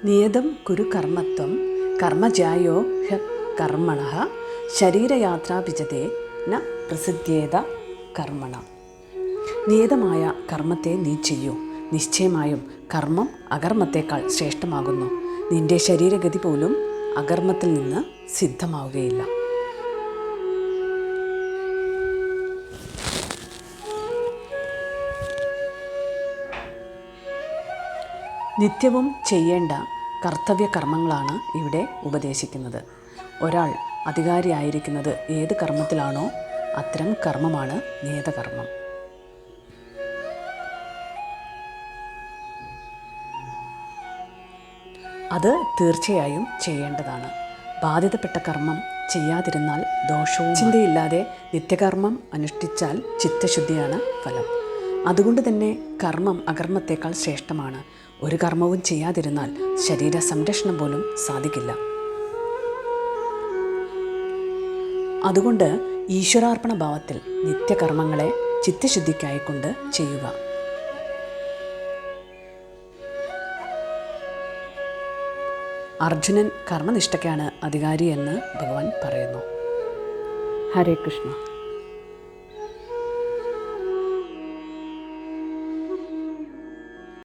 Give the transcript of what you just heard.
നിയതം കുരു കർമ്മത്വം കർമ്മജായോ ഹ്യ കർമ്മണഃ ശരീരയാത്രാ വിജതേ ന പ്രസിദ്ധ്യേത കർമ്മണ. നിയതമായ കർമ്മത്തെ നീ ചെയ്യൂ. നിശ്ചയമായും കർമ്മം അകർമ്മത്തേക്കാൾ ശ്രേഷ്ഠമാകുന്നു. നിന്റെ ശരീരഗതി പോലും അകർമ്മത്തിൽ നിന്ന് സിദ്ധമാവുകയില്ല. നിത്യവും ചെയ്യേണ്ട കർത്തവ്യ കർമ്മങ്ങളാണ് ഇവിടെ ഉപദേശിക്കുന്നത്. ഒരാൾ അധികാരിയായിരിക്കുന്നത് ഏത് കർമ്മത്തിലാണോ അത്തരം കർമ്മമാണ് നിയതകർമ്മം. അത് തീർച്ചയായും ചെയ്യേണ്ടതാണ്. ബാധിതപ്പെട്ട കർമ്മം ചെയ്യാതിരുന്നാൽ ദോഷവും. ചിന്തയില്ലാതെ നിത്യകർമ്മം അനുഷ്ഠിച്ചാൽ ചിത്തശുദ്ധിയാണ് ഫലം. അതുകൊണ്ട് തന്നെ കർമ്മം അകർമ്മത്തേക്കാൾ ശ്രേഷ്ഠമാണ്. ഒരു കർമ്മവും ചെയ്യാതിരുന്നാൽ ശരീര സംരക്ഷണം പോലും സാധിക്കില്ല. അതുകൊണ്ട് ഈശ്വരാർപ്പണ ഭാവത്തിൽ നിത്യകർമ്മങ്ങളെ ചിത്തശുദ്ധിക്കായിക്കൊണ്ട് ചെയ്യുക. അർജുനൻ കർമ്മനിഷ്ഠയ്ക്കാണ് അധികാരി എന്ന് ഭഗവാൻ പറയുന്നു. ഹരേ കൃഷ്ണ.